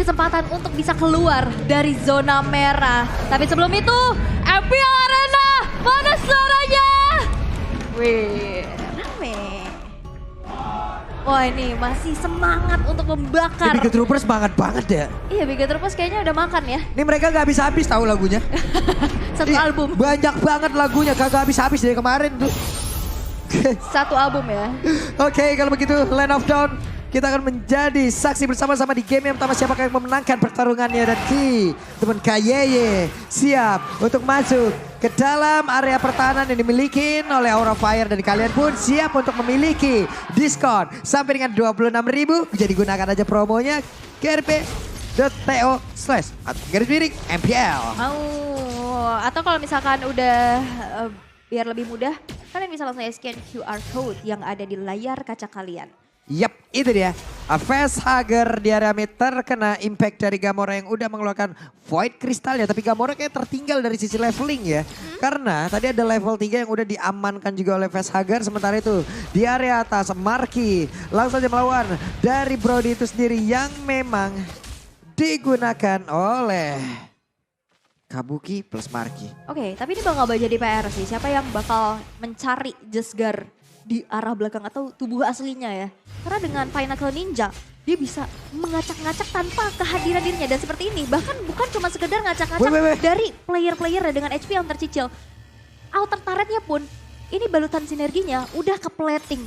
kesempatan untuk bisa keluar dari zona merah. Tapi sebelum itu, MPL Arena, mana suaranya? Wih, rame. Wah ini masih semangat untuk membakar. Ini Bigot Troopers semangat banget ya. Iya, Bigot Troopers kayaknya udah makan ya. Ini mereka gak habis-habis tahu lagunya. Satu Ih, album. Banyak banget lagunya, kagak habis-habis dari kemarin tuh. Satu album ya. Oke, kalau begitu Land of Dawn, kita akan menjadi saksi bersama-sama di game yang pertama siapakah yang memenangkan pertarungannya. Dan teman KYY siap untuk masuk ke dalam area pertahanan yang dimiliki oleh Aura Fire. Dan kalian pun siap untuk memiliki diskon sampai dengan 26.000. Jadi gunakan aja promonya krp.to/MPL. Atau kalau misalkan udah biar lebih mudah, kalian bisa langsung scan QR code yang ada di layar kaca kalian. Yap, itu dia. Facehugger di area mid terkena impact dari Gamora yang udah mengeluarkan Void Crystal ya. Tapi Gamora kayak tertinggal dari sisi leveling ya. Karena tadi ada level 3 yang udah diamankan juga oleh Facehugger. Sementara itu di area atas Marky langsung saja melawan dari Brody itu sendiri yang memang digunakan oleh Kabuki plus Marky. Oke, tapi ini bakal jadi PR sih. Siapa yang bakal mencari Jesgar di arah belakang atau tubuh aslinya ya. Karena dengan Pinnacle Ninja, dia bisa mengacak-ngacak tanpa kehadiran dirinya. Dan seperti ini, bahkan bukan cuma sekedar ngacak-ngacak dari player-player dengan HP yang tercicil. Outer turretnya pun, ini balutan sinerginya udah kepleting.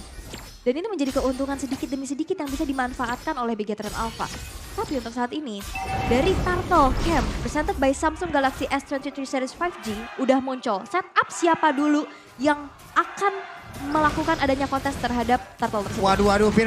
Dan ini menjadi keuntungan sedikit demi sedikit yang bisa dimanfaatkan oleh Bigetron Alpha. Tapi untuk saat ini, dari Turtle Camp presented by Samsung Galaxy S23 Series 5G udah muncul. Setup siapa dulu yang akan melakukan adanya kontes terhadap Turtle tersebut. Waduh, Fear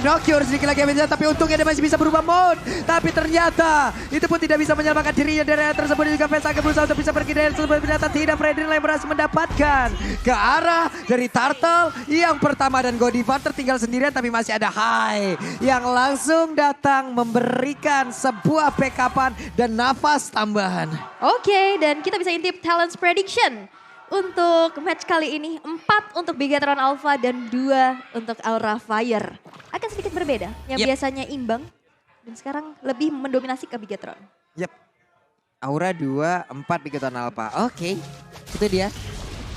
Cure sedikit lagi yang tapi untungnya dia masih bisa berubah mode. Tapi ternyata itu pun tidak bisa menyelamatkan dirinya dari area tersebut. Dan juga Facehugger berusaha untuk bisa pergi dari tersebut. Ternyata tidak, Fredrin yang berhasil mendapatkan ke arah dari Turtle yang pertama. Dan Godiva tertinggal sendirian tapi masih ada Hai yang langsung datang memberikan sebuah backupan dan nafas tambahan. Oke, dan kita bisa intip Talents Prediction. Untuk match kali ini 4 untuk Bigetron Alpha dan 2 untuk Aura Fire. Akan sedikit berbeda, yang biasanya imbang dan sekarang lebih mendominasi ke Bigetron. Yap, Aura 2, 4 Bigetron Alpha. Oke, itu dia.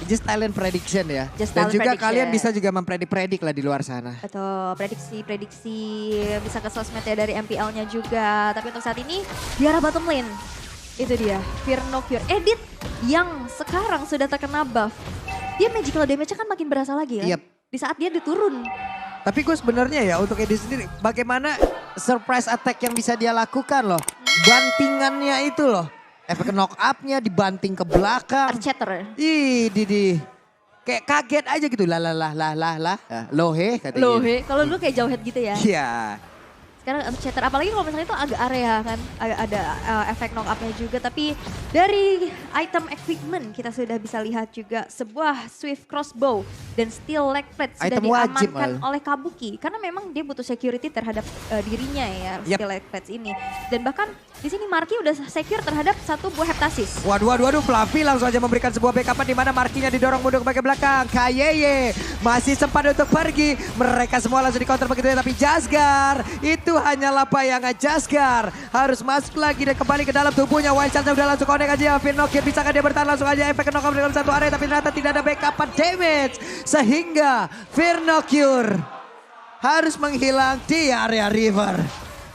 Just talent prediction ya. Dan juga kalian bisa juga mempredik lah di luar sana. Atau prediksi-prediksi bisa ke sosmednya dari MPL-nya juga. Tapi untuk saat ini di arah bottom lane. Itu dia, Fear No Cure edit yang sekarang sudah terkena buff. Dia magical damage-nya kan makin berasa lagi kan? Di saat dia diturun. Tapi gue sebenarnya ya untuk edit sendiri, bagaimana surprise attack yang bisa dia lakukan loh. Bantingannya itu loh. Efek knock up-nya dibanting ke belakang. Archater. Ih, Didi. Kayak kaget aja gitu. Lohe katanya. Lohe, kalau dulu kayak jauhead gitu ya. Iya. Sekarang Archater, apalagi kalau misalnya itu agak area kan, ada efek knock up-nya juga. Tapi dari item equipment kita sudah bisa lihat juga sebuah Swift Crossbow dan Steel Leg Plate sudah Item wajib diamankan oleh Kabuki. Karena memang dia butuh security terhadap dirinya ya, Steel Leg Plates ini. Dan bahkan di sini Marky udah secure terhadap satu buah Heptasis. Waduh, Fluffy langsung aja memberikan sebuah backupan di mana Markinya didorong mundur ke bagian belakang. KYY masih sempat untuk pergi. Mereka semua langsung di counter begitu ya, tapi Jasgar itu hanyalah bayangan. Jasgar harus masuk lagi dan kembali ke dalam tubuhnya. Wild Charge udah langsung connect aja. Fear No Cure bisakah dia bertahan langsung aja efek knock up dalam satu area, tapi ternyata tidak ada backupan damage. Sehingga Fear No Cure harus menghilang di area river.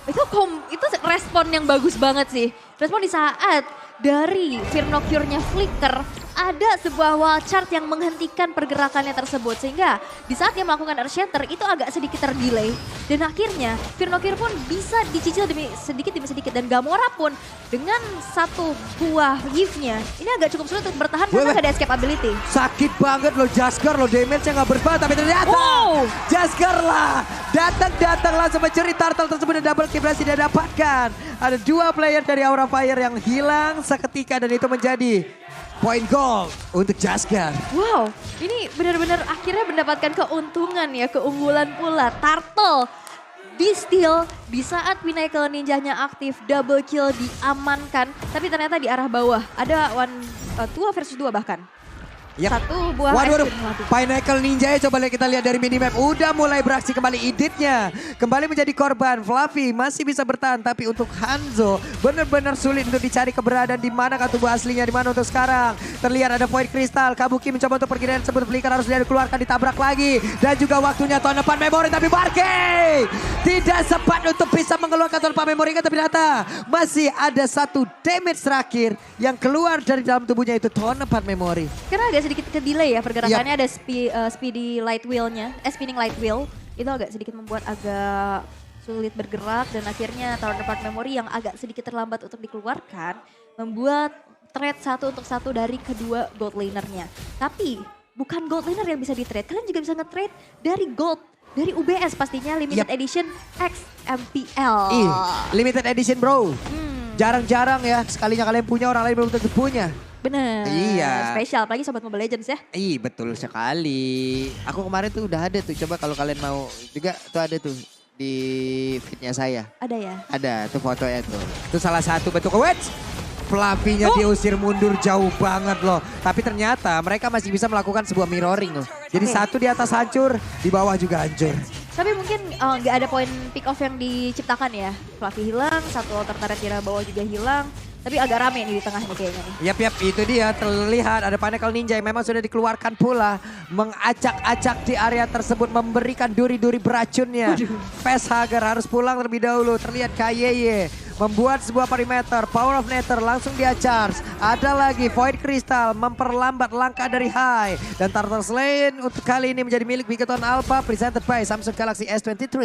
Itu respon yang bagus banget sih. Respon di saat dari Fear No Cure-nya flicker, ada sebuah wall chart yang menghentikan pergerakannya tersebut. Sehingga di saat dia melakukan Earth Shatter itu agak sedikit terdelay. Dan akhirnya Fear No Cure pun bisa dicicil sedikit demi sedikit. Dan Gamora pun dengan satu buah give-nya, ini agak cukup sulit untuk bertahan karena gak ada escape ability. Sakit banget loh Jasgar loh, damage-nya gak berubah. Tapi ternyata Jasgar lah datang langsung mencuri Turtle tersebut dan double kill berhasil dia dapatkan. Ada 2 player dari Aura Fire yang hilang seketika dan itu menjadi point goal untuk Jasgar. Wow, ini benar-benar akhirnya mendapatkan keuntungan ya, keunggulan pula. Turtle di steal di saat Pinnacle Ninjanya aktif, double kill diamankan. Tapi ternyata di arah bawah ada 2 versus 2 bahkan. Yap. Satu buah Waduh, ice cream. Waduh. Pinnacle Ninja ya, coba lihat kita lihat dari minimap. Udah mulai beraksi kembali Iditnya. Kembali menjadi korban. Fluffy masih bisa bertahan. Tapi untuk Hanzo benar-benar sulit untuk dicari keberadaan di mana tubuh aslinya. Di mana untuk sekarang. Terlihat ada Void Crystal. Kabuki mencoba untuk pergi dari tersebut. Flicker harus dikeluarkan, ditabrak lagi. Dan juga waktunya tahun depan memori. Tapi Marky tidak sempat untuk bisa mengeluarkan tahun depan memori. Tapi ternyata masih ada satu damage terakhir yang keluar dari dalam tubuhnya, itu tahun depan memori. Karena agak sedikit ke delay ya pergerakannya, ada speedy light wheel-nya, spinning light wheel. Itu agak sedikit membuat agak sulit bergerak dan akhirnya tahun depan memori yang agak sedikit terlambat untuk dikeluarkan membuat trade 1 untuk 1 dari kedua gold lanernya. Tapi bukan gold laner yang bisa di-trade, kalian juga bisa nge-trade dari gold. Dari UBS pastinya, limited edition XMPL. Limited edition bro. Jarang-jarang ya, sekalinya kalian punya orang lain belum tentu punya. Bener. Iya. Spesial, apalagi Sobat Mobile Legends ya. Betul sekali. Aku kemarin tuh udah ada tuh, coba kalau kalian mau juga tuh ada tuh di feednya saya. Ada ya? Ada tuh fotonya tuh. Itu salah satu bentuk Fluffy-nya diusir mundur jauh banget loh. Tapi ternyata mereka masih bisa melakukan sebuah mirroring loh. Jadi satu di atas hancur, di bawah juga hancur. Tapi mungkin nggak ada poin pick off yang diciptakan ya. Fluffy hilang, satu alter turret di bawah juga hilang. Tapi agak rame nih di tengah nih kayaknya nih. Yap, itu dia terlihat ada Pinnacle Ninja yang memang sudah dikeluarkan pula. Mengacak-acak di area tersebut, memberikan duri-duri beracunnya. Facehugger harus pulang terlebih dahulu. Terlihat KYY membuat sebuah perimeter, Power of Nether langsung dia charge. Ada lagi Void Crystal memperlambat langkah dari High. Dan Turtle Lane untuk kali ini menjadi milik Bigoton Alpha, presented by Samsung Galaxy S23.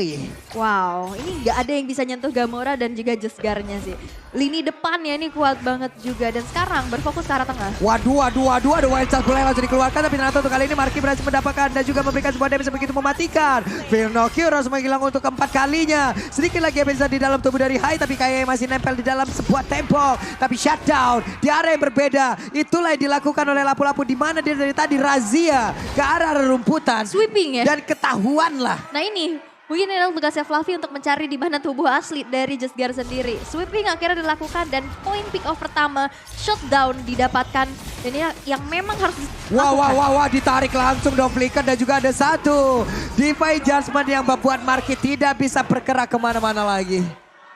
Wow, ini nggak ada yang bisa nyentuh Gamora dan juga Jesgarnya sih. Lini depannya ini kuat banget juga dan sekarang berfokus ke arah tengah. Waduh, ada Wild Charge mulai langsung dikeluarkan, tapi ternyata untuk kali ini Marky berhasil mendapatkan dan juga memberikan sebuah damage begitu mematikan. Fearnokill harus menghilang untuk keempat kalinya. Sedikit lagi bisa di dalam tubuh dari High, tapi kayak masih nempel di dalam sebuah tembok. Tapi shutdown di area yang berbeda. Itulah yang dilakukan oleh lapu-lapu di mana dia dari tadi razia ke arah rumputan. Sweeping ya. Dan ketahuan lah. Nah ini mungkin ini adalah tugasnya Fluffy untuk mencari di mana tubuh asli dari Jesgar sendiri. Sweeping akhirnya dilakukan dan poin pick off pertama shutdown didapatkan. Dan ini yang memang harus Wah, ditarik langsung dong Flicker dan juga ada satu Divine Judgment yang membuat Marky tidak bisa bergerak kemana-mana lagi.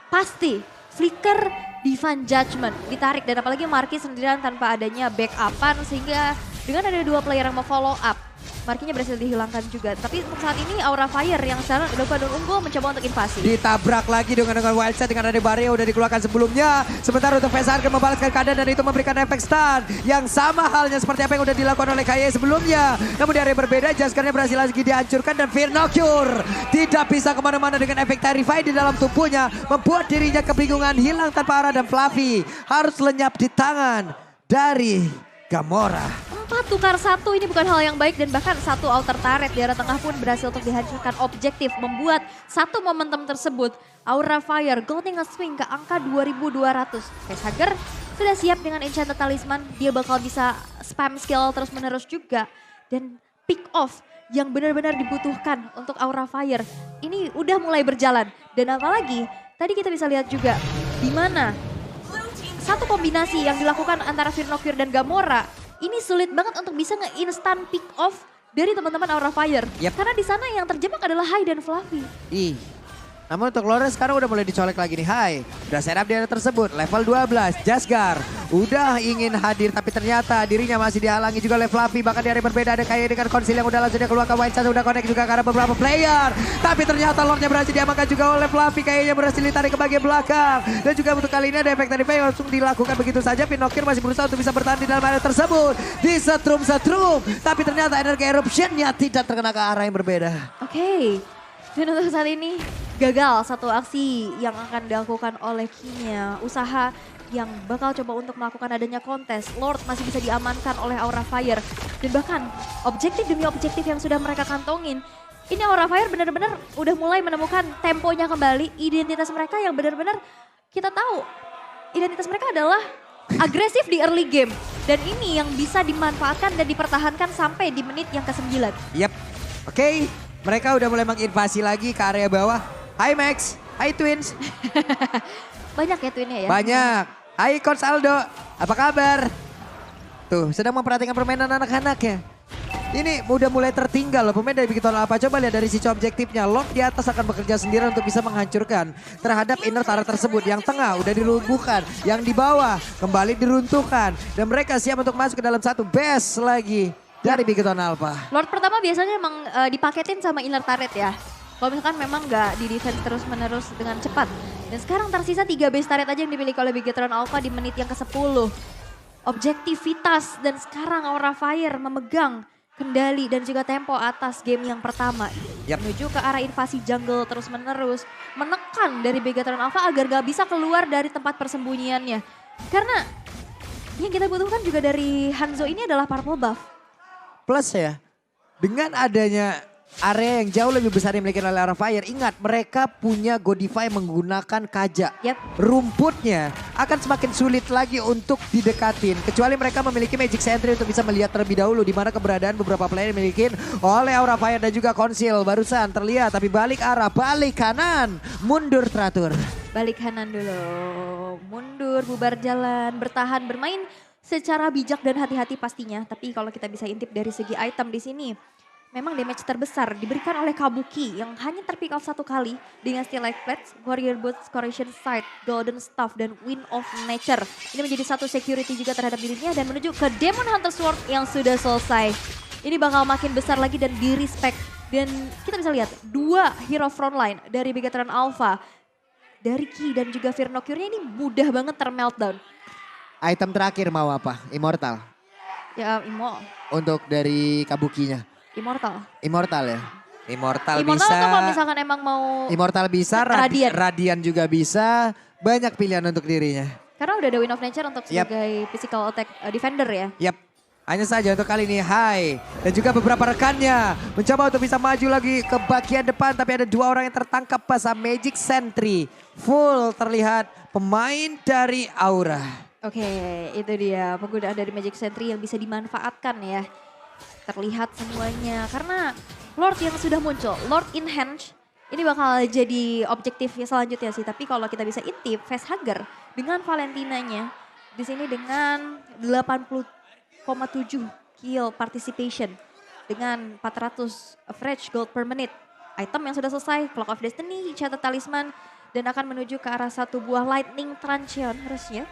Pasti Flicker Divine Judgment ditarik dan apalagi Marky sendirian tanpa adanya backupan sehingga dengan ada dua player yang mau follow up. Markinya berhasil dihilangkan juga. Tapi untuk saat ini Aura Fire yang sekarang udah pada unggul mencoba untuk invasi. Ditabrak lagi dengan Wild Shot dengan ada barrier udah dikeluarkan sebelumnya. Sementara untuk Facehugger membalaskan keadaan dan itu memberikan efek stun. Yang sama halnya seperti apa yang udah dilakukan oleh KY sebelumnya. Namun di area berbeda Jaskarnya berhasil lagi dihancurkan dan Fearnokill tidak bisa kemana-mana dengan efek Terrify di dalam tubuhnya. Membuat dirinya kebingungan, hilang tanpa arah dan Fluffy harus lenyap di tangan dari Gamora. 4 tukar 1 ini bukan hal yang baik dan bahkan satu alter turret di arah tengah pun berhasil untuk dihancurkan objektif. Membuat satu momentum tersebut Aura Fire Golding nge-swing ke angka 2200. Facehugger sudah siap dengan Enchanted Talisman. Dia bakal bisa spam skill terus menerus juga. Dan pick off yang benar-benar dibutuhkan untuk Aura Fire ini udah mulai berjalan. Dan apalagi tadi kita bisa lihat juga di mana satu kombinasi yang dilakukan antara Fearnokill dan Gamora ini sulit banget untuk bisa nge-instant pick off dari teman-teman Aura Fire. Karena di sana yang terjebak adalah High dan Fluffy. Namun untuk Lawrence sekarang udah mulai dicolek lagi nih. High udah setup di area tersebut. Level 12. Jasgar udah ingin hadir tapi ternyata dirinya masih dihalangi juga oleh Fluffy. Bahkan di area berbeda ada kayak dengan Konsil yang udah langsung dia keluarkan. Wild Shot udah connect juga karena beberapa player. Tapi ternyata Lordnya berhasil diamankan juga oleh Fluffy. Kayaknya berhasil ditarik ke bagian belakang. Dan juga untuk kali ini ada efek tadi langsung dilakukan begitu saja. Fearnokill masih berusaha untuk bisa bertahan di dalam area tersebut. Disetrum-setrum. Tapi ternyata energi eruptionnya tidak terkena ke arah yang berbeda. Oke. Dan untuk saat ini gagal satu aksi yang akan dilakukan oleh Kinya. Usaha yang bakal coba untuk melakukan adanya kontes. Lord masih bisa diamankan oleh Aura Fire. Dan bahkan objektif demi objektif yang sudah mereka kantongin. Ini Aura Fire benar-benar udah mulai menemukan temponya kembali. Identitas mereka yang benar-benar kita tahu. Identitas mereka adalah agresif di early game. Dan ini yang bisa dimanfaatkan dan dipertahankan sampai di menit yang ke-9. Yap, oke. Mereka udah mulai menginvasi lagi ke area bawah. Hai Max, hai Twins. Banyak ya Twinnya ya? Banyak. Hai Coach Aldo, apa kabar? Tuh, sedang memperhatikan permainan anak-anak ya. Ini udah mulai tertinggal loh pemain dari Bigton Alpha. Coba lihat dari sisi objektifnya. Lord di atas akan bekerja sendiri untuk bisa menghancurkan terhadap inner turret tersebut. Yang tengah udah dilumpuhkan. Yang di bawah kembali diruntuhkan. Dan mereka siap untuk masuk ke dalam satu base lagi dari Bigton Alpha. Lord pertama biasanya emang dipaketin sama inner turret ya. Kalau misalkan memang nggak di defense terus menerus dengan cepat. Dan sekarang tersisa 3 base turret aja yang dimiliki oleh Bigton Alpha di menit yang ke-10. Objektivitas dan sekarang Aura Fire memegang kendali dan juga tempo atas game yang pertama. Menuju ke arah invasi jungle terus menerus. Menekan dari Bigton Alpha agar gak bisa keluar dari tempat persembunyiannya. Karena yang kita butuhkan juga dari Hanzo ini adalah purple buff. Plus ya, dengan adanya area yang jauh lebih besar yang dimiliki oleh Aura Fire. Ingat, mereka punya Godify menggunakan kaja. Rumputnya akan semakin sulit lagi untuk didekatin. Kecuali mereka memiliki Magic Sentry untuk bisa melihat terlebih dahulu di mana keberadaan beberapa player yang dimiliki oleh Aura Fire dan juga Konsil. Barusan terlihat, tapi balik arah, balik kanan, mundur teratur. Balik kanan dulu, mundur, bubar jalan, bertahan, bermain secara bijak dan hati-hati pastinya. Tapi kalau kita bisa intip dari segi item di sini, memang damage terbesar diberikan oleh Kabuki yang hanya terpick off 1 kali dengan Steel Light Plates, Warrior Boots, Corrosion Sight, Golden Staff, dan Wind of Nature. Ini menjadi satu security juga terhadap dirinya dan menuju ke Demon Hunter Sword yang sudah selesai. Ini bakal makin besar lagi dan di-respect. Dan kita bisa lihat 2 hero frontline dari Bigton Alpha. Dari Ki dan juga Fear No Cure-nya ini mudah banget termeltdown. Item terakhir mau apa? Immortal? Ya, Imo. Untuk dari Kabukinya? Immortal ya? Immortal bisa. Atau kalau misalkan emang mau Immortal bisa, Radiant juga bisa. Banyak pilihan untuk dirinya. Karena udah ada Wind of Nature untuk sebagai physical attack defender ya. Hanya saja untuk kali ini Hai dan juga beberapa rekannya mencoba untuk bisa maju lagi ke bagian depan. Tapi ada 2 orang yang tertangkap pasang Magic Sentry. Full terlihat pemain dari Aura. Oke, itu dia penggunaan dari Magic Sentry yang bisa dimanfaatkan ya. Terlihat semuanya karena Lord yang sudah muncul, Lord in Hand ini bakal jadi objektifnya selanjutnya sih. Tapi kalau kita bisa intip, Facehugger dengan Valentinanya di sini dengan 80,7 kill participation dengan 400 average gold per minute. Item yang sudah selesai, Clock of Destiny, Shattered Talisman dan akan menuju ke arah 1 buah Lightning Truncheon harusnya.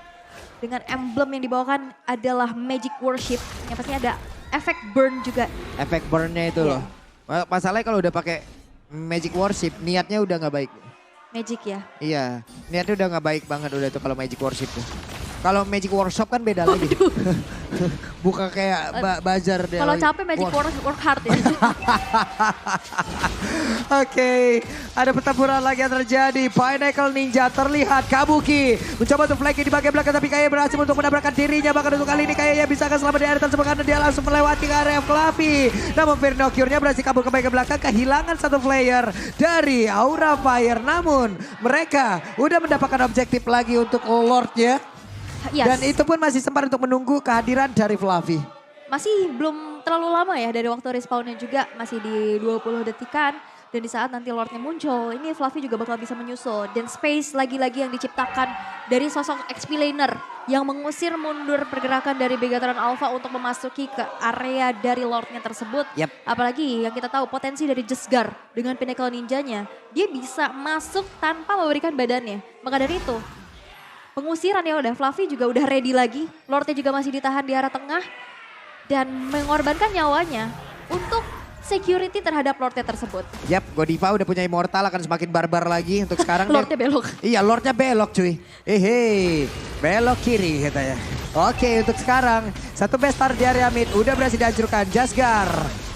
Dengan emblem yang dibawakan adalah Magic Worship yang pastinya ada efek burn juga. Efek burnnya itu loh. Masalahnya kalau udah pakai Magic Worship, niatnya udah nggak baik. Magic ya? Iya, niatnya udah nggak baik banget udah tuh kalau Magic Worship tuh. Kalau Magic Workshop kan beda lagi. Bukan kayak bazar deh. Kalau capek Magic work hard ya. Oke, ada pertempuran lagi yang terjadi. Pinnacle Ninja terlihat Kabuki mencoba untuk flanking di bagian belakang tapi kayaknya berhasil untuk mendapatkan dirinya. Bahkan untuk kali ini kayaknya bisa akan selamat di area tersebut karena dia langsung melewati area Fluffy. Namun Fear No Cure-nya berhasil kabur ke bagian belakang, kehilangan 1 player dari Aura Fire. Namun mereka udah mendapatkan objektif lagi untuk Lord-nya. Dan itu pun masih sempat untuk menunggu kehadiran dari Fluffy. Masih belum terlalu lama ya dari waktu respawnnya juga, masih di 20 detikan. Dan di saat nanti Lordnya muncul, ini Fluffy juga bakal bisa menyusul. Dan space lagi-lagi yang diciptakan dari sosok XP laner yang mengusir mundur pergerakan dari Bigton Alpha untuk memasuki ke area dari Lordnya tersebut. Apalagi yang kita tahu potensi dari Jesgar dengan Pinnacle Ninjanya, dia bisa masuk tanpa memberikan badannya. Maka dari itu, pengusiran ya udah, Fluffy juga udah ready lagi. Lordnya juga masih ditahan di arah tengah. Dan mengorbankan nyawanya untuk security terhadap Lordnya tersebut. Godiva udah punya Immortal, akan semakin barbar lagi untuk sekarang. Lordnya belok. Iya, Lordnya belok cuy. Belok kiri katanya. Oke, untuk sekarang satu best star di area mid udah berhasil dihancurkan. Jasgar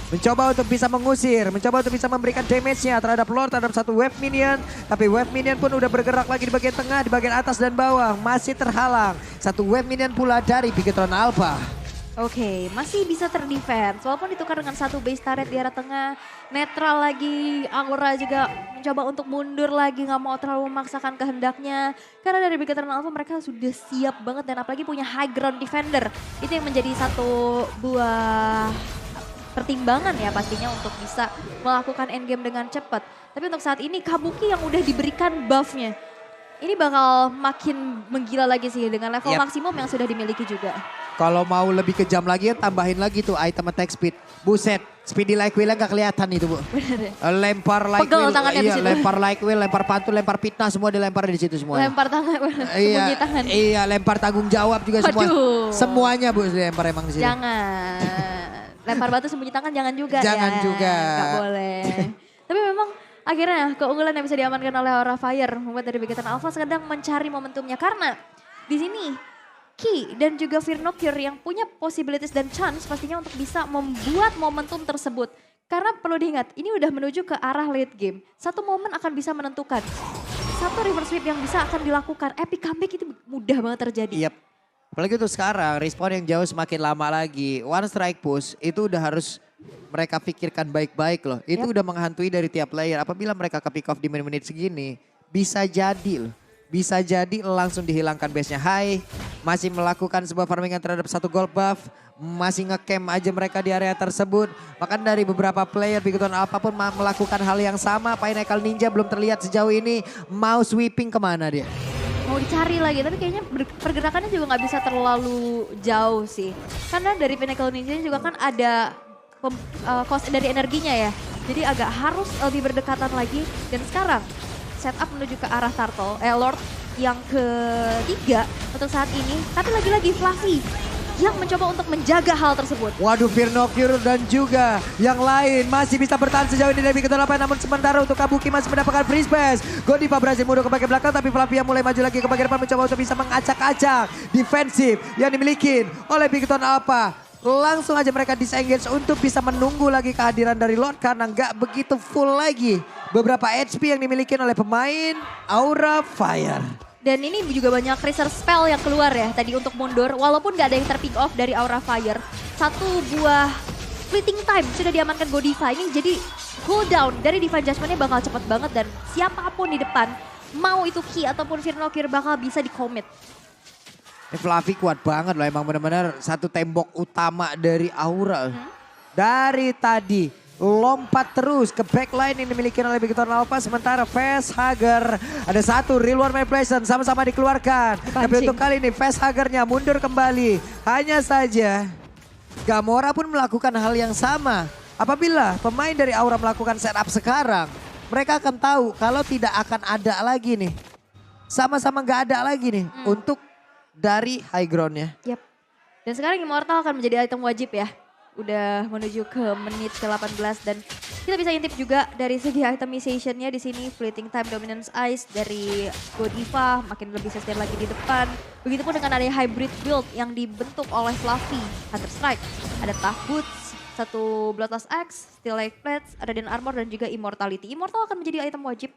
mencoba untuk bisa mengusir, mencoba untuk bisa memberikan damage-nya terhadap Lord, terhadap satu wave minion. Tapi wave minion pun udah bergerak lagi di bagian tengah, di bagian atas dan bawah. Masih terhalang. Satu wave minion pula dari Bigton Alpha. Oke, masih bisa terdefense. Walaupun ditukar dengan 1 base turret di arah tengah. Netral lagi, Aura juga mencoba untuk mundur lagi. Gak mau terlalu memaksakan kehendaknya. Karena dari Bigton Alpha mereka sudah siap banget. Dan apalagi punya high ground defender. Itu yang menjadi satu buah pertimbangan ya pastinya untuk bisa melakukan endgame dengan cepat. Tapi untuk saat ini Kabuki yang udah diberikan buffnya. Ini bakal makin menggila lagi sih dengan level maksimum yang sudah dimiliki juga. Kalau mau lebih kejam lagi tambahin lagi tuh item attack speed. Buset, speedy like wheel nggak kelihatan itu Bu. Bener ya? Lempar like Pegel wheel, tangannya di iya situ. lempar like wheel, lempar pantul, lempar fitnah semua dilempar di situ semua. Lempar tangan, sembunyi tangan. Iya, lempar tanggung jawab juga semua. Waduh. Semuanya Bu dilempar emang di sini. Jangan. Lempar batu sembunyi tangan jangan juga Jangan ya. juga. Gak boleh. Tapi memang akhirnya keunggulan yang bisa diamankan oleh Aura Fire membuat dari Begetan Alpha sedang mencari momentumnya. Karena di sini Ki dan juga Firnokir yang punya possibilities dan chance pastinya untuk bisa membuat momentum tersebut. Karena perlu diingat, ini udah menuju ke arah late game. Satu momen akan bisa menentukan. Satu reverse sweep yang bisa akan dilakukan. Epic comeback itu mudah banget terjadi. Yap. Apalagi tuh sekarang respawn yang jauh semakin lama lagi. One strike push itu udah harus mereka pikirkan baik-baik loh. Itu udah menghantui dari tiap player. Apabila mereka ke pick off di menit-menit segini, bisa jadi loh. Bisa jadi langsung dihilangkan base-nya. Hai, masih melakukan sebuah farmingan terhadap satu gold buff. Masih ngecamp aja mereka di area tersebut. Bahkan dari beberapa player Bigoton Alpha pun melakukan hal yang sama. Pinnacle Ninja belum terlihat sejauh ini. Mau sweeping kemana dia? Mau dicari lagi, tapi kayaknya pergerakannya juga nggak bisa terlalu jauh sih. Karena dari Pinnacle Ninja juga kan ada cost dari energinya ya. Jadi agak harus lebih berdekatan lagi. Dan sekarang setup menuju ke arah Lord yang ketiga untuk saat ini. Tapi lagi-lagi Fluffy yang mencoba untuk menjaga hal tersebut. Waduh, Firnokir dan juga yang lain masih bisa bertahan sejauh ini dari Bigoton Alpha. Namun sementara untuk Kabuki masih mendapatkan free space. Godiva berhasil mundur ke bagian belakang tapi Flavia mulai maju lagi ke bagian depan mencoba untuk bisa mengacak-acak defensif yang dimiliki oleh Bigoton Alpha. Langsung aja mereka disengage untuk bisa menunggu lagi kehadiran dari Lord karena nggak begitu full lagi beberapa HP yang dimiliki oleh pemain Aura Fire. Dan ini juga banyak research spell yang keluar ya tadi untuk mundur. Walaupun gak ada yang terpick off dari Aura Fire. Satu buah fleeting time sudah diamankan Godiva. Ini jadi cooldown dari Divine Judgment-nya bakal cepet banget. Dan siapapun di depan, mau itu Ki ataupun Firnokir bakal bisa di-commit. Ini Fluffy kuat banget loh, emang benar-benar satu tembok utama dari Aura. Dari tadi lompat terus ke backline yang dimiliki oleh Bigoton Alpha. Sementara Facehugger ada satu real one manipulation sama-sama dikeluarkan. Tapi untuk kali ini Facehugger-nya mundur kembali. Hanya saja Gamora pun melakukan hal yang sama. Apabila pemain dari Aura melakukan setup sekarang, mereka akan tahu kalau tidak akan ada lagi nih. Sama-sama nggak ada lagi nih untuk dari high ground-nya. Yap. Dan sekarang Immortal akan menjadi item wajib ya. Udah menuju ke menit ke-18 dan kita bisa intip juga dari segi itemization-nya di sini Fleeting Time Dominance Ice dari Godiva makin lebih sustain lagi di depan. Begitupun dengan ada hybrid build yang dibentuk oleh Fluffy, Hunter Strike, ada Tough Boots, satu Bloodlust Axe, Steel Like Plates, ada Den Armor dan juga Immortality. Immortal akan menjadi item wajib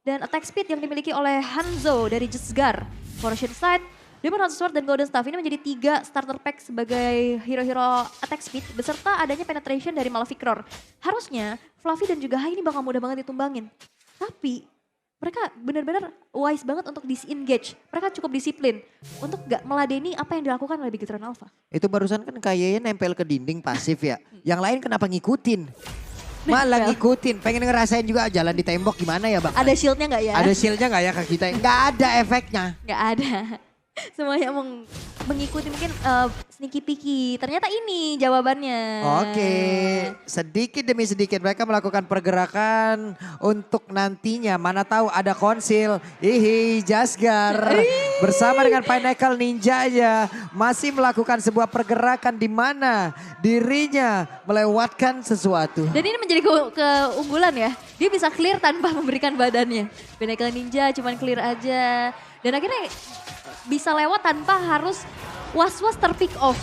dan attack speed yang dimiliki oleh Hanzo dari Jesgar, Fortune Sight, Demon Hunter Sword dan Golden Staff ini menjadi 3 starter pack sebagai hero-hero attack speed beserta adanya penetration dari Maleficror. Harusnya Fluffy dan juga Hai ini bakal mudah banget ditumbangin. Tapi mereka benar-benar wise banget untuk disengage. Mereka cukup disiplin untuk gak meladeni apa yang dilakukan oleh Bigoton Alpha. Itu barusan kan kayaknya nempel ke dinding pasif ya. Yang lain kenapa ngikutin? Malah ngikutin, pengen ngerasain juga jalan di tembok gimana ya Bang? Ada shieldnya gak ya? Ada shieldnya gak ya ke kita? Gak ada efeknya. Gak ada. Semuanya mengikuti mungkin sneaky peeky. Ternyata ini jawabannya. Oke, sedikit demi sedikit mereka melakukan pergerakan untuk nantinya. Mana tahu ada konsil. Jasgar bersama dengan Pinnacle Ninja aja masih melakukan sebuah pergerakan di mana dirinya melewatkan sesuatu. Dan ini menjadi keunggulan ya. Dia bisa clear tanpa memberikan badannya. Pinnacle Ninja cuman clear aja. Dan akhirnya bisa lewat tanpa harus was-was terpick off.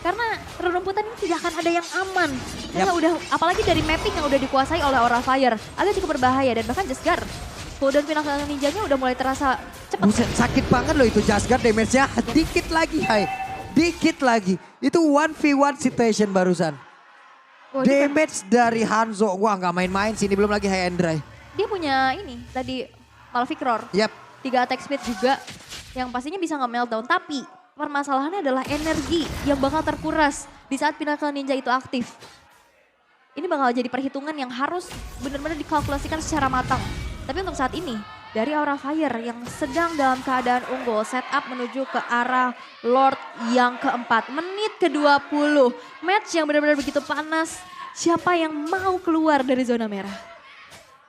Karena rerumputan ini tidak akan ada yang aman. Karena udah, apalagi dari mapping yang udah dikuasai oleh Aura Fire. Agak cukup berbahaya dan bahkan Jesgar. Dan Pinnacle Ninjanya udah mulai terasa cepat. Buset, sakit banget loh itu Jasgar damage-nya. Dikit lagi Hai. Dikit lagi. Itu 1v1 situation barusan. Oh, Damage dari Hanzo. Wah gak main-main sih, ini belum lagi high and dry. Dia punya ini tadi Maleficror. Yap. 3 attack speed juga yang pastinya bisa nge-meltdown. Tapi permasalahannya adalah energi yang bakal terkuras di saat Pinnacle Ninja itu aktif. Ini bakal jadi perhitungan yang harus benar-benar dikalkulasikan secara matang. Tapi untuk saat ini dari Aura Fire yang sedang dalam keadaan unggul. Setup menuju ke arah Lord yang keempat. Menit ke-20. Match yang benar-benar begitu panas. Siapa yang mau keluar dari zona merah?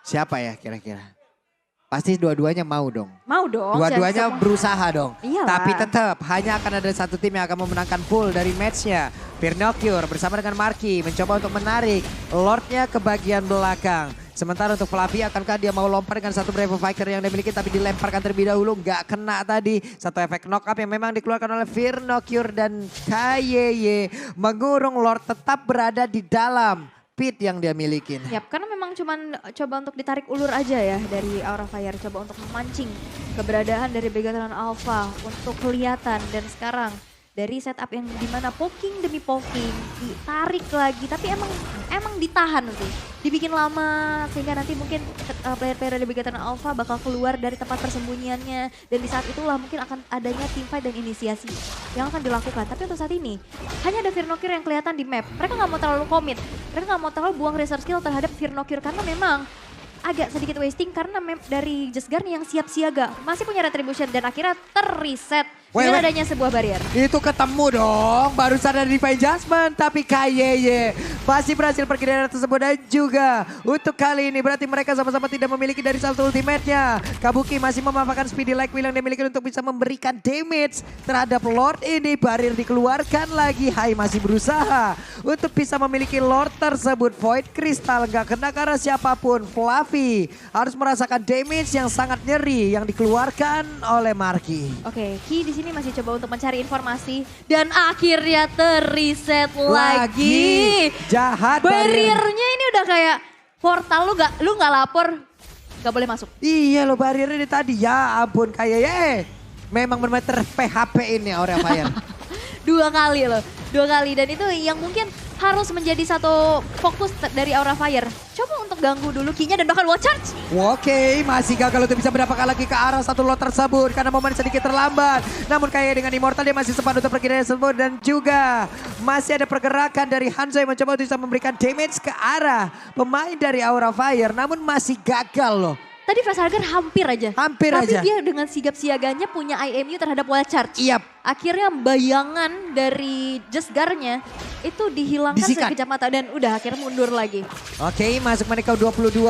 Siapa ya kira-kira? Pasti dua-duanya mau dong. Mau dong. Dua-duanya berusaha dong. Iyalah. Tapi tetap hanya akan ada satu tim yang akan memenangkan full dari matchnya. Firnocure bersama dengan Marky mencoba untuk menarik Lordnya ke bagian belakang. Sementara untuk Fluffy, akankah dia mau lompat dengan satu Brave Fighter yang dimiliki tapi dilemparkan terlebih dahulu. Nggak kena tadi. Satu efek knock up yang memang dikeluarkan oleh Firnocure dan KYY. Mengurung Lord tetap berada di dalam pit yang dia milikin. Yap, karena memang cuman coba untuk ditarik ulur aja ya dari Aura Fire. Coba untuk memancing keberadaan dari Begatron Alpha untuk kelihatan. Dan sekarang dari setup yang dimana poking demi poking ditarik lagi. Tapi emang ditahan sih. Dibikin lama sehingga nanti mungkin player-player dari Begatron Alpha bakal keluar dari tempat persembunyiannya. Dan di saat itulah mungkin akan adanya teamfight dan inisiasi yang akan dilakukan. Tapi untuk saat ini hanya ada Firnocure yang kelihatan di map. Mereka nggak mau terlalu komit. Mereka nggak mau terlalu buang resource skill terhadap Firnocure karena memang agak sedikit wasting karena dari Just Guard yang siap siaga. Masih punya retribution dan akhirnya terreset dengan adanya sebuah barrier. Itu ketemu dong, barusan ada Divine Judgment tapi KYY masih berhasil pergi dari arah tersebut dan juga untuk kali ini berarti mereka sama-sama tidak memiliki dari satu ultimate-nya. Kabuki masih memanfaatkan speedy like wheel yang dimiliki untuk bisa memberikan damage terhadap Lord ini. Barrier dikeluarkan lagi, Hai masih berusaha untuk bisa memiliki Lord tersebut. Void Crystal nggak kena karena siapapun. Fluffy harus merasakan damage yang sangat nyeri yang dikeluarkan oleh Marky. Oke, Ki di sini masih coba untuk mencari informasi dan akhirnya terreset lagi. Jahat Barriernya ini udah kayak portal, lu nggak lapor nggak boleh masuk. Iya loh, barrier ini tadi ya ampun kayak memang benar-benar PHP ini Aura Fire. Dua kali dan itu yang mungkin harus menjadi satu fokus dari Aura Fire. Coba untuk ganggu dulu Ki-nya dan bahkan wall charge. Oke, masih gagal untuk bisa mendapatkan lagi ke arah satu lot tersebut karena momen sedikit terlambat. Namun kayak dengan Immortal dia masih sempat untuk pergi dari tersebut dan juga masih ada pergerakan dari Hanzo yang mencoba untuk bisa memberikan damage ke arah pemain dari Aura Fire. Namun masih gagal loh. Tadi Facehugger hampir aja. Tapi dia dengan sigap siaganya punya IMU terhadap wall charge. Yap. Akhirnya bayangan dari Just Guard-nya itu dihilangkan sekejap mata dan udah akhirnya mundur lagi. Oke, masuk menit ke-22.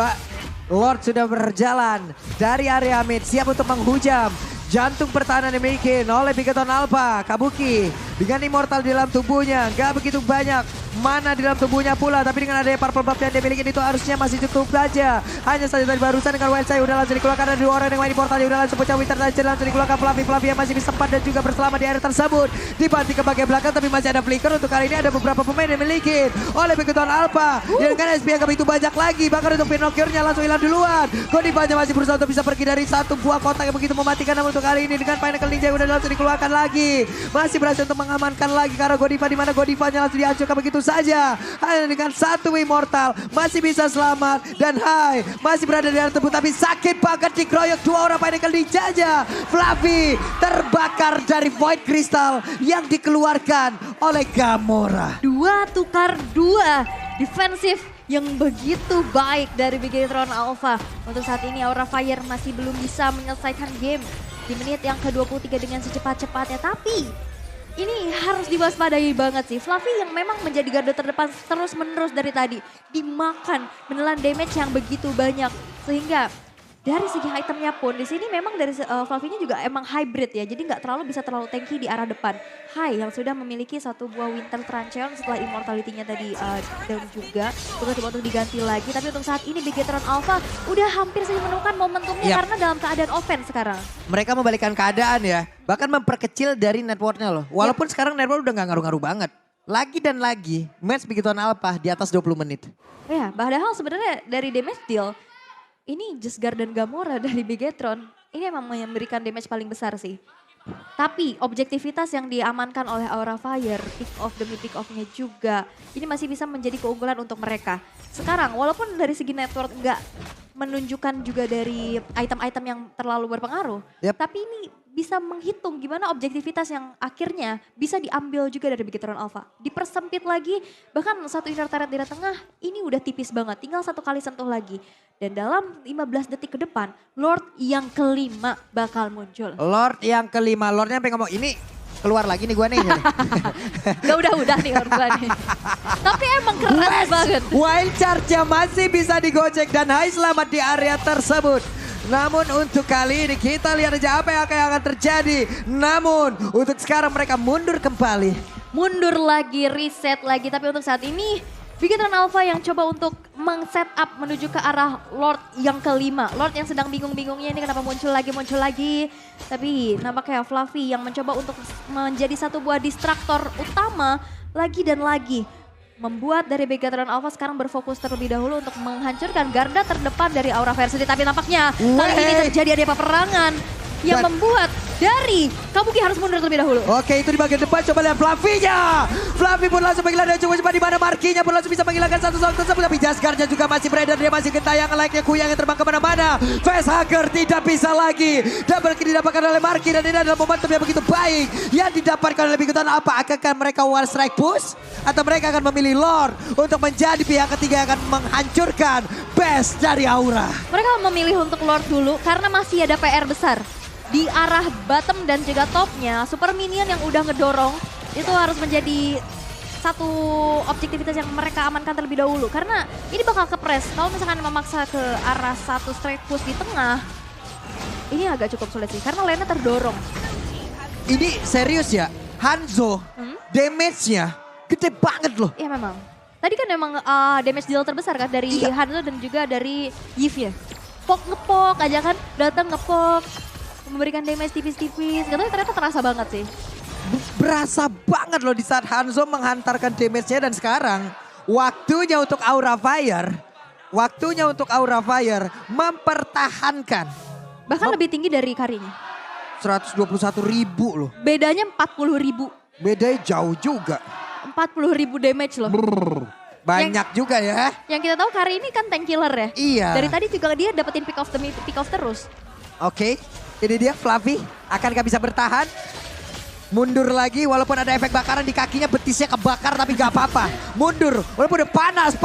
Lord sudah berjalan dari area mid, siap untuk menghujam. Jantung pertahanan dimiliki oleh Begatron Alpha. Kabuki dengan Immortal di dalam tubuhnya. Gak begitu banyak mana di dalam tubuhnya pula. Tapi dengan adanya purple buff yang dimiliki itu harusnya masih cukup saja. Hanya saja tadi barusan dengan Wild Side udah langsung dikeluarkan. Ada dua orang yang main Immortal. Udah langsung pecah Winter Tiger langsung dikeluarkan. Fluffy yang masih sempat dan juga berselamat di area tersebut. Dibanting ke bagian belakang tapi masih ada flicker. Untuk kali ini ada beberapa pemain yang dimiliki oleh Begatron Alpha. Dan kan SP yang begitu banyak lagi. Bahkan untuk Firnocure-nya langsung hilang duluan. Godivanya masih berusaha untuk bisa pergi dari satu buah kotak yang begitu mematikan. Namun untuk kali ini dengan Pinnacle Ninja yang udah langsung dikeluarkan lagi. Masih berhasil untuk mengamankan lagi karena Godiva di mana Godivanya langsung dihancurkan begitu saja. Hanya dengan satu Immortal masih bisa selamat dan Hai masih berada di area tersebut tapi sakit banget dikeroyok dua orang Pinnacle Ninja aja. Fluffy terbakar dari Void Crystal yang dikeluarkan oleh Gamora. Dua tukar dua defensif yang begitu baik dari Begatron Alpha. Untuk saat ini Aura Fire masih belum bisa menyelesaikan game di menit yang ke-23 dengan secepat-cepatnya. Tapi ini harus diwaspadai banget sih. Fluffy yang memang menjadi garda terdepan terus-menerus dari tadi. Dimakan, menelan damage yang begitu banyak. Sehingga dari segi itemnya pun di sini memang dari Fluffy-nya juga emang hybrid ya. Jadi nggak bisa terlalu tanky di arah depan. Hai yang sudah memiliki satu buah Winter Truncheon setelah immortality-nya tadi down juga. Coba untuk diganti lagi. Tapi untuk saat ini Begatron Alpha udah hampir saja menemukan momentumnya karena dalam keadaan offense sekarang. Mereka membalikkan keadaan ya. Bahkan memperkecil dari networknya loh. Walaupun sekarang network udah gak ngaruh-ngaruh banget. Lagi dan lagi match Begatron Alpha di atas 20 menit. Ya padahal sebenarnya dari damage deal ini Just Guard dan Gamora dari Begatron ini emang memberikan damage paling besar sih. Tapi objektivitas yang diamankan oleh Aura Fire, pick off demi pick off-nya juga, ini masih bisa menjadi keunggulan untuk mereka. Sekarang walaupun dari segi network nggak menunjukkan juga dari item-item yang terlalu berpengaruh, tapi ini bisa menghitung gimana objektivitas yang akhirnya bisa diambil juga dari Bigetron Alpha. Dipersempit lagi, bahkan satu inner turret di tengah ini udah tipis banget, tinggal satu kali sentuh lagi. Dan dalam 15 detik ke depan, Lord yang kelima bakal muncul. Lord yang kelima, Lordnya sampai ngomong ini keluar lagi nih gue nih. Gak udah nih Lord gue nih. Tapi emang keren banget. Wild charge-nya masih bisa digocek dan Hai selamat di area tersebut. Namun untuk kali ini kita lihat aja apa yang akan terjadi. Namun untuk sekarang mereka mundur kembali. Mundur lagi, reset lagi. Tapi untuk saat ini Bigetron Alpha yang coba untuk meng-set up menuju ke arah Lord yang kelima. Lord yang sedang bingung-bingungnya ini kenapa muncul lagi. Tapi nampaknya Fluffy yang mencoba untuk menjadi satu buah distraktor utama lagi dan lagi. Membuat dari Bigetron Alpha sekarang berfokus terlebih dahulu untuk menghancurkan garda terdepan dari Aura Varsity. Tapi nampaknya kali ini terjadi ada peperangan yang membuat dari Kabuki harus mundur terlebih dahulu. Oke, itu di bagian depan, coba lihat Fluffy-nya. Fluffy pun langsung menghilangkan cukup cepat, di mana Markinya pun langsung bisa menghilangkan satu soal tersebut. Tapi Jasgar-nya juga masih beredar, dia masih gentayangan layaknya kuyang yang terbang kemana-mana. Facehugger tidak bisa lagi. Double kill didapatkan oleh Marki dan ini adalah momentum yang begitu baik. Yang didapatkan oleh Bigetron apa? Akankah mereka one strike push? Atau mereka akan memilih Lord untuk menjadi pihak ketiga yang akan menghancurkan base dari Aura? Mereka memilih untuk Lord dulu karena masih ada PR besar. Di arah bottom dan juga topnya, Super Minion yang udah ngedorong itu harus menjadi satu objektivitas yang mereka amankan terlebih dahulu. Karena ini bakal kepres, kalau misalkan memaksa ke arah satu straight push di tengah, ini agak cukup sulit sih karena lane-nya terdorong. Ini serius ya, Hanzo damage-nya gede banget loh. Iya memang. Tadi kan memang damage deal terbesar kan dari Hanzo dan juga dari Yves ya. Ngepok aja kan, datang ngepok. Memberikan damage tipis-tipis, ternyata terasa banget sih. Berasa banget loh di saat Hanzo menghantarkan damage-nya dan sekarang waktunya untuk Aura Fire. Waktunya untuk Aura Fire mempertahankan. Bahkan lebih tinggi dari Karinya. 121.000 loh. Bedanya 40.000. Bedanya jauh juga. 40.000 damage loh. Banyak juga ya. Yang kita tahu Kari ini kan tank killer ya. Iya. Dari tadi juga dia dapetin pick off terus. Oke, ini dia Fluffy. Akankah bisa bertahan? Mundur lagi walaupun ada efek bakaran di kakinya, betisnya kebakar tapi gak apa-apa. Mundur walaupun udah panas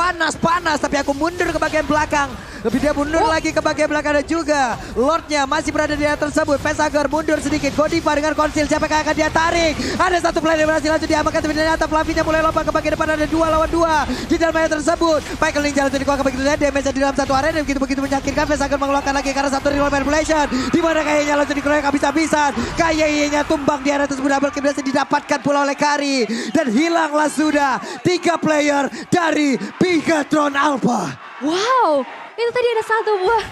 tapi aku mundur ke bagian belakang. Tapi dia mundur lagi ke bagian belakang dan juga Lordnya masih berada di area tersebut. Facehugger mundur sedikit. Godiva dengan konsil, siapa yang akan dia tarik? Ada satu player yang berhasil langsung diamankan tapi ternyata Fluffy-nya mulai lompat ke bagian depan, ada 2 lawan 2 di dalam area tersebut. Michael Ninja langsung dikuangkan begitu saja, damage di dalam satu area dan begitu menyakitkan. Facehugger mengeluarkan lagi karena satu real manipulation. Di mana kayaknya langsung dikeroyok habis-habisan. Kayaknya tumbang di area tersebut, double kill berhasil didapatkan pula oleh Kari. Dan hilanglah sudah 3 player dari Bigetron Alpha. Wow, itu tadi ada satu buah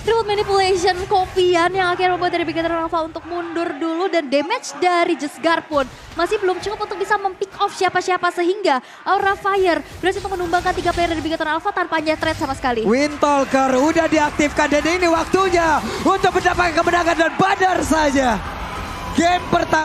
real manipulation kopian yang akhirnya membuat dari Bigetron Alpha untuk mundur dulu. Dan damage dari Jasgar pun masih belum cukup untuk bisa mempick off siapa-siapa sehingga Aura Fire berhasil untuk menumbangkan 3 player dari Bigetron Alpha tanpa hanya threat sama sekali. Windtalker udah diaktifkan dan ini waktunya untuk mendapatkan kemenangan dan badar saja. Game pertama.